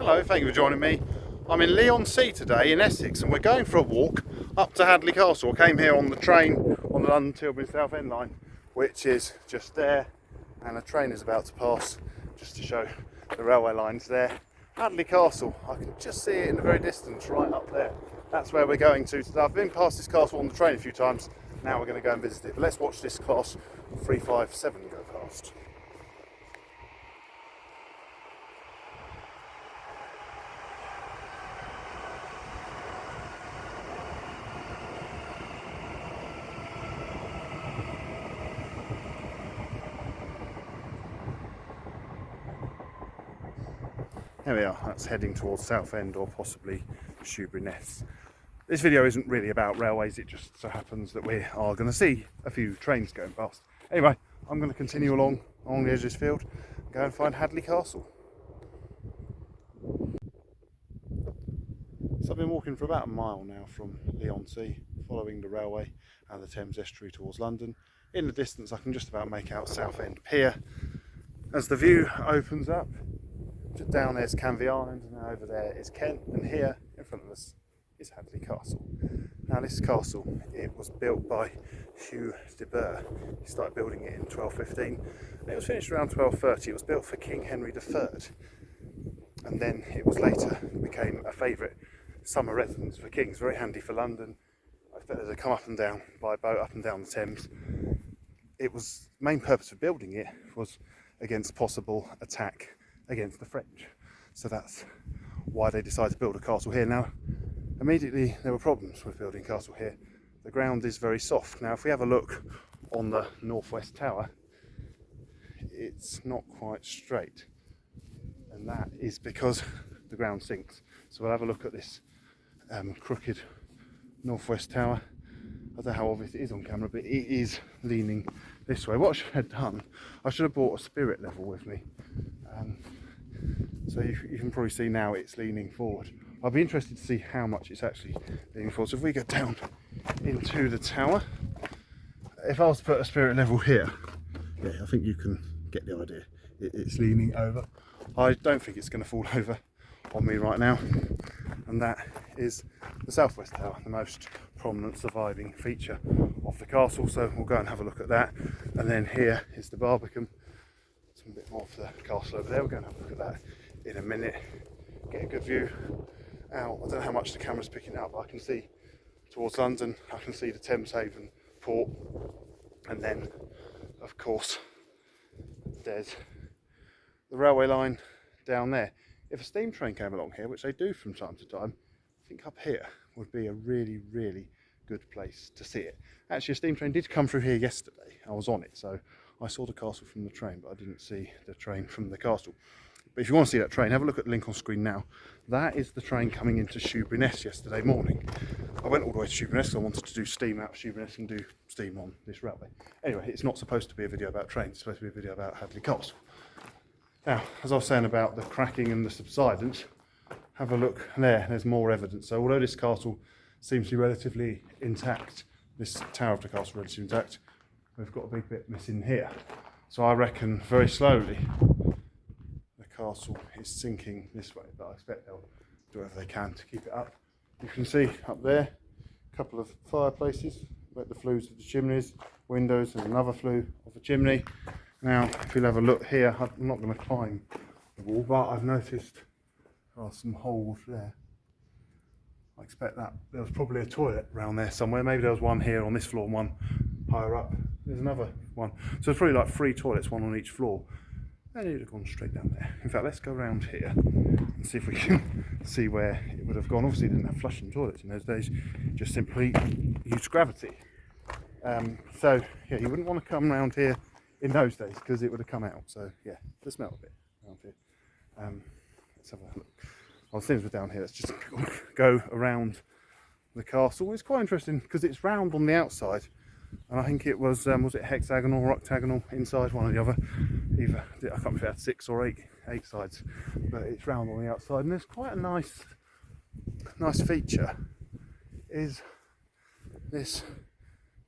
Hello, thank you for joining me. I'm in Leigh-on-Sea today in Essex and we're going for a walk up to Hadleigh Castle. I came here on the train on the London Tilbury Southend line, which is just there, and a train is about to pass just to show the railway lines there. Hadleigh Castle, I can just see it in the very distance right up there. That's where we're going to today. I've been past this castle on the train a few times, now we're going to go and visit it. But let's watch this class 357 go past. There we are, that's heading towards Southend or possibly Shoebury-Ness. This video isn't really about railways, it just so happens that we are going to see a few trains going past. Anyway, I'm going to continue along the edge of this field and go and find Hadleigh Castle. So I've been walking for about a mile now from Leigh-on-Sea, following the railway and the Thames estuary towards London. In the distance I can just about make out Southend Pier. As the view opens up, just down there's Canvey Island, and over there is Kent, and here in front of us is Hadleigh Castle. Now this castle, it was built by Hugh de Burgh. He started building it in 1215 and it was finished around 1230. It was built for King Henry III, and then it was later became a favourite summer residence for kings, very handy for London. I expect to come up and down by boat up and down the Thames. It was, main purpose of building it was against possible attack against the French, so that's why they decided to build a castle here. Now immediately there were problems with building a castle here. The ground is very soft. Now if we have a look on the northwest tower, it's not quite straight, and that is because the ground sinks. So we'll have a look at this crooked northwest tower. I don't know how obvious it is on camera, but it is leaning this way. What I should have done, I should have brought a spirit level with me. So you can probably see now it's leaning forward. I'll be interested to see how much it's actually leaning forward. So if we go down into the tower, if I was to put a spirit level here, yeah, I think you can get the idea. It's leaning over. I don't think it's going to fall over on me right now. And that is the southwest tower, the most prominent surviving feature of the castle. So we'll go and have a look at that. And then here is the Barbican. A bit more of the castle over there. We're going to have a look at that in a minute, get a good view out. I don't know how much the camera's picking up, but I can see towards London, I can see the Thameshaven port, and then of course there's the railway line down there. If a steam train came along here, which they do from time to time, I think up here would be a really good place to see it. Actually, a steam train did come through here yesterday. I was on it, so I saw the castle from the train, but I didn't see the train from the castle. But if you want to see that train, have a look at the link on screen now. That is the train coming into Shoebury-Ness yesterday morning. I went all the way to Shoebury-Ness because I wanted to do steam out of Shoebury-Ness and do steam on this railway. Anyway, it's not supposed to be a video about trains, it's supposed to be a video about Hadleigh Castle. Now, as I was saying about the cracking and the subsidence, have a look there, there's more evidence. So although this castle seems to be relatively intact, this tower of the castle is relatively intact, we've got a big bit missing here. So I reckon very slowly the castle is sinking this way, but I expect they'll do whatever they can to keep it up. You can see up there a couple of fireplaces, where the flues of the chimneys, windows, and another flue of a chimney. Now if you'll have a look here, I'm not going to climb the wall, but I've noticed there are some holes there. I expect that there was probably a toilet around there somewhere. Maybe there was one here on this floor and one higher up. There's another one. So there's probably like 3 toilets, one on each floor. And it would have gone straight down there. In fact, let's go around here and see if we can see where it would have gone. Obviously, it didn't have flushing toilets in those days, just simply used gravity. So yeah, you wouldn't want to come around here in those days because it would have come out. So yeah, the smell of it around here. Let's have a look. Well, as soon as we're down here, let's just go around the castle. It's quite interesting because it's round on the outside, and I think it was it hexagonal or octagonal inside, one or the other. Either, I can't remember if it had 6 or 8 sides, but it's round on the outside. And there's quite a nice feature is this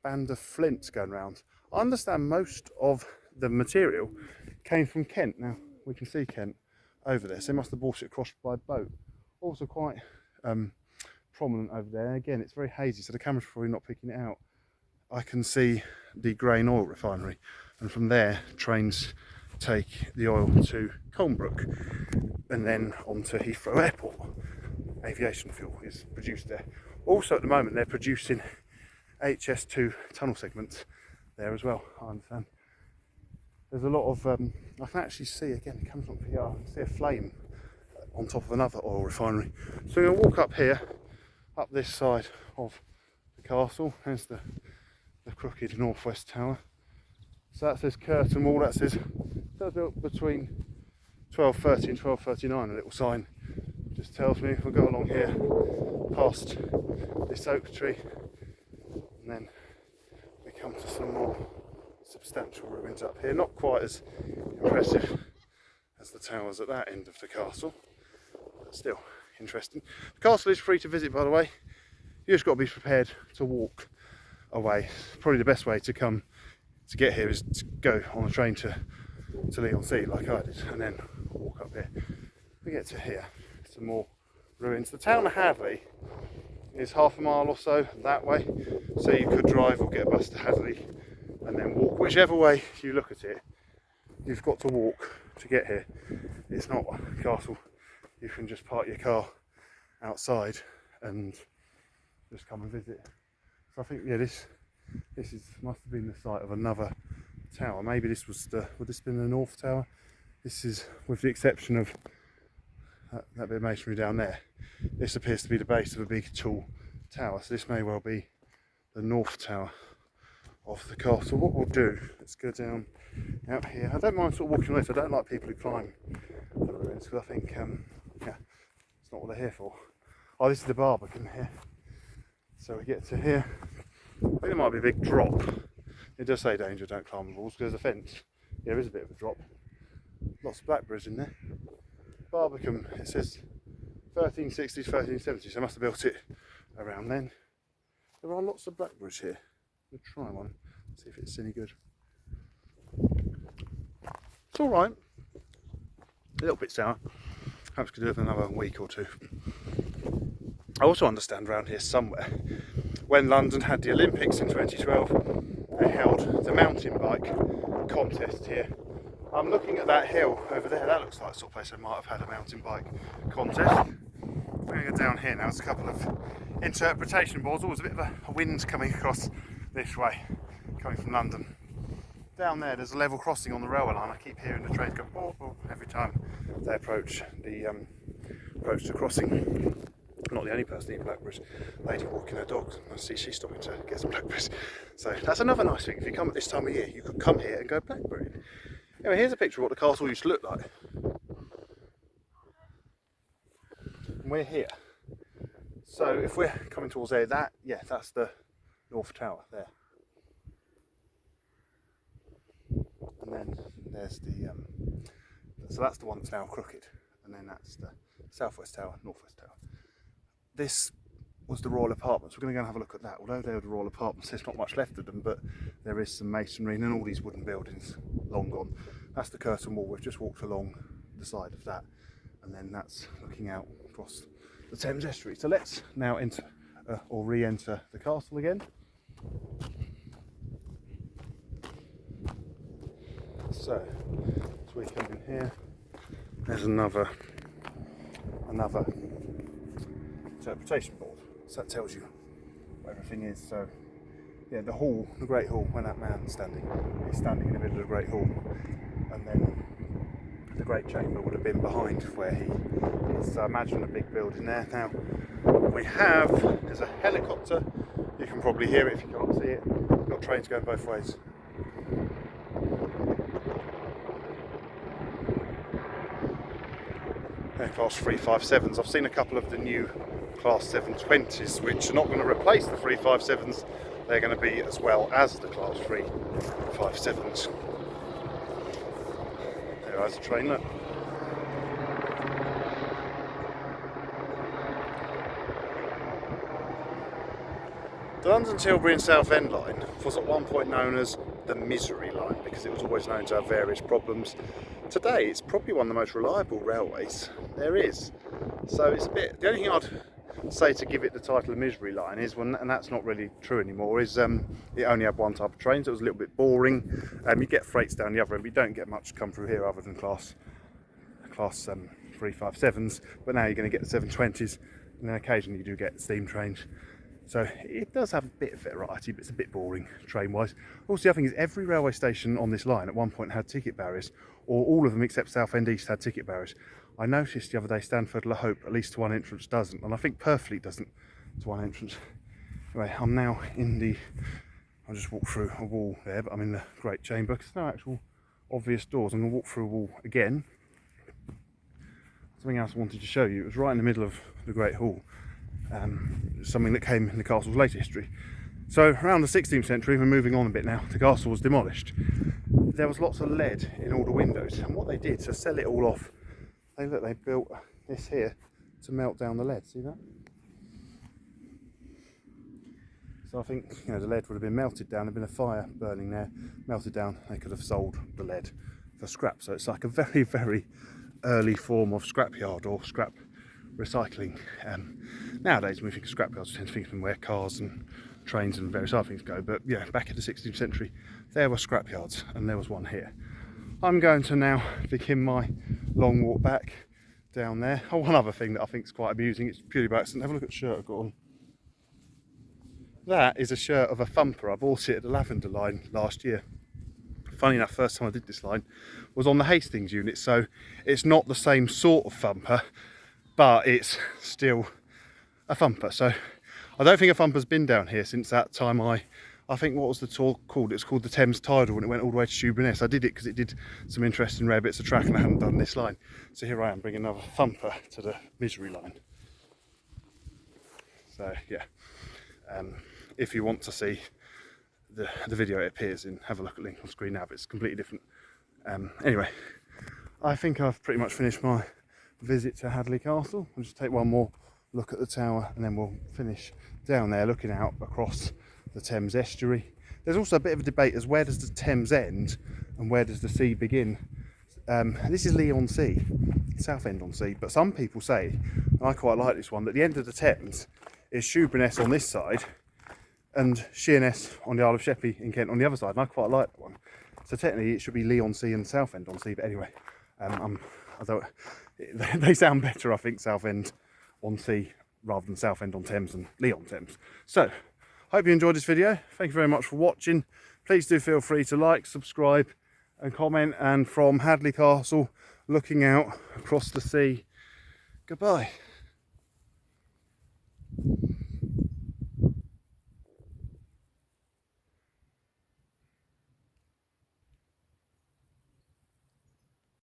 band of flints going round. I understand most of the material came from Kent. Now we can see Kent over there, so they must have brought it across by boat. Also quite prominent over there. Again, it's very hazy, so the camera's probably not picking it out. I can see the grain oil refinery, and from there trains take the oil to Colnbrook and then onto Heathrow Airport. Aviation fuel is produced there. Also at the moment they're producing HS2 tunnel segments there as well, I understand. There's a lot of, I can actually see, again it comes from here, I can see a flame on top of another oil refinery. So we're going to walk up here, up this side of the castle. There's the crooked northwest tower. So that says curtain wall, that says built between 1230 and 1239, a little sign just tells me. We'll go along here past this oak tree and then we come to some more substantial ruins up here, not quite as impressive as the towers at that end of the castle, but still interesting. The castle is free to visit, by the way. You just got to be prepared to walk away. Probably the best way to get here is to go on a train to Leigh-on-Sea like I did, and then walk up here. We get to here, some more ruins. The town of Hadleigh is half a mile or so that way, so you could drive or get a bus to Hadleigh and then walk. Whichever way you look at it, you've got to walk to get here. It's not a castle you can just park your car outside and just come and visit. So I think, yeah, this must have been the site of another tower. Maybe this was would this have been the North Tower? This is, with the exception of that bit of masonry down there, this appears to be the base of a big tall tower, so this may well be the North Tower of the castle. What we'll do, let's go down out here. I don't mind sort of walking on this. I don't like people who climb the ruins, because I think yeah, it's not what they're here for. Oh, this is the Barbican here. So we get to here. I think there might be a big drop. It does say danger, don't climb the walls, because there's a fence. Yeah, there is a bit of a drop. Lots of blackberries in there. Barbican, it says 1360s, 1370s, so they must have built it around then. There are lots of blackberries here. We'll try one, see if it's any good. It's alright. A little bit sour. Perhaps could do it for another week or two. I also understand around here somewhere, when London had the Olympics in 2012, they held the mountain bike contest here. I'm looking at that hill over there. That looks like the sort of place I might have had a mountain bike contest. We're going to go down here now. There's a couple of interpretation boards. Always a bit of a wind coming across this way, coming from London. Down there's a level crossing on the railway line. I keep hearing the trains go boop, boop, every time they approach the crossing. I'm not the only person eating blackberries. Lady walking her dog. I see she's stopping to get some blackberries. So that's another nice thing. If you come at this time of year, you could come here and go blackberry. Anyway, here's a picture of what the castle used to look like. And we're here. So if we're coming towards there, that's the North Tower there. And then there's the, so that's the one that's now crooked. And then that's the Southwest Tower, Northwest Tower. This was the royal apartments. We're going to go and have a look at that. Although they were the royal apartments, there's not much left of them, but there is some masonry and all these wooden buildings long gone. That's the curtain wall. We've just walked along the side of that, and then that's looking out across the Thames estuary. So let's now enter or re-enter the castle again. So as we come in here, there's another interpretation board, so that tells you where everything is. So yeah, the hall, the Great Hall, when that man's standing, he's standing in the middle of the Great Hall, and then the Great Chamber would have been behind where he is. So imagine a big building there. Now there's a helicopter, you can probably hear it if you can't see it. We've got trains going both ways. They're Class 357s. I've seen a couple of the new Class 720s, which are not going to replace the 357s. They're going to be as well as the Class 357s. There's a train, look. The London, Tilbury and Southend line was at one point known as the Misery line, because it was always known to have various problems. today it's probably one of the most reliable railways there is. So it's a bit, the only thing I'd say to give it the title of misery line is, when, and that's not really true anymore, is it only had one type of train, so it was a little bit boring. You get freights down the other end, but you don't get much come through here other than class 357s, but now you're going to get the 720s, and then occasionally you do get steam trains. So it does have a bit of variety, but it's a bit boring train wise. Also, the other thing is, every railway station on this line at one point had ticket barriers, or all of them except Southend East had ticket barriers. I noticed the other day Stanford La Hope, at least to one entrance, doesn't, and I think Perfleet doesn't to one entrance. Anyway, I'm now in the, I'll just walk through a wall there, but I'm in the Great Chamber because there's no actual obvious doors. I'm going to walk through a wall again. Something else I wanted to show you, it was right in the middle of the Great Hall, something that came in the castle's later history. So around the 16th century, we're moving on a bit now, the castle was demolished. There was lots of lead in all the windows, and what they did to sell it all off, they built this here to melt down the lead, see that? So I think, you know, the lead would have been melted down, there'd been a fire burning there, melted down, they could have sold the lead for scrap. So it's like a very, very early form of scrapyard or scrap recycling. Nowadays when we think of scrapyards, we tend to think of where cars and trains and various other things go, but yeah, back in the 16th century there were scrapyards, and there was one here. I'm going to now begin my long walk back down there. Oh, one other thing that I think is quite amusing, it's purely by accident, have a look at the shirt I've got on. That is a shirt of a thumper. I bought it at the Lavender line last year. Funny enough, first time I did this line was on the Hastings unit, so it's not the same sort of thumper, but it's still a thumper. So I don't think a thumper's been down here since that time. I think, what was the tour called? It's called the Thames Tidal, and it went all the way to Shoeburyness. I did it because it did some interesting rare bits of track, and I hadn't done this line. So here I am bringing another thumper to the misery line. So yeah, if you want to see the video it appears in, have a look at the link on screen now, but it's completely different. Anyway, I think I've pretty much finished my visit to Hadleigh Castle. I'll just take one more look at the tower, and then we'll finish down there looking out across the Thames estuary. There's also a bit of a debate as where does the Thames end and where does the sea begin. This is Leigh-on-Sea, Southend-on-Sea, but some people say, and I quite like this one, that the end of the Thames is Shoeburyness on this side and Sheerness on the Isle of Sheppey in Kent on the other side, and I quite like that one. So technically it should be Leigh-on-Sea and Southend-on-Sea, but anyway, they sound better, I think, Southend-on-Sea rather than Southend-on-Thames and Leigh-on-Thames. So, hope you enjoyed this video. Thank you very much for watching. Please do feel free to like, subscribe and comment. And from Hadleigh Castle, looking out across the sea, goodbye.